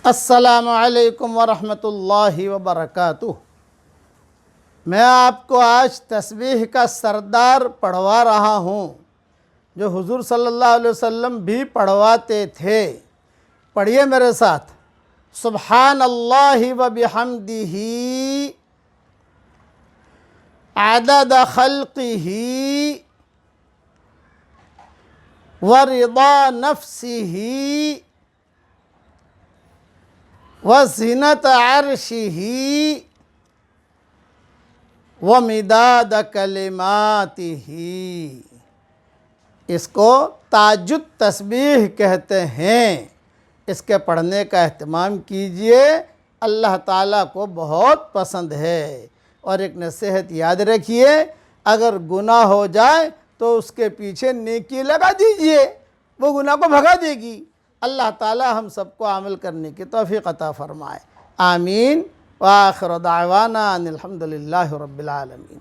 السلام علیکم ورحمۃ اللہ وبرکاتہ۔ میں آپ کو آج تسبیح کا سردار پڑھوا رہا ہوں جو حضور صلی اللہ علیہ وسلم بھی پڑھواتے تھے۔ پڑھیے میرے ساتھ، سبحان اللہ وبحمدہ عدد خلقہ ورضا نفسہ وزنت عرشہ ومداد کلماتہ۔ اس کو تہجد تسبیح کہتے ہیں۔ اس کے پڑھنے کا اہتمام کیجئے، اللہ تعالیٰ کو بہت پسند ہے۔ اور ایک نصیحت یاد رکھیے، اگر گناہ ہو جائے تو اس کے پیچھے نیکی لگا دیجئے، وہ گناہ کو بھگا دے گی۔ اللہ تعالیٰ ہم سب کو عمل کرنے کی توفیق عطا فرمائے، آمین۔ وآخر دعوانا ان الحمد للہ رب العالمین۔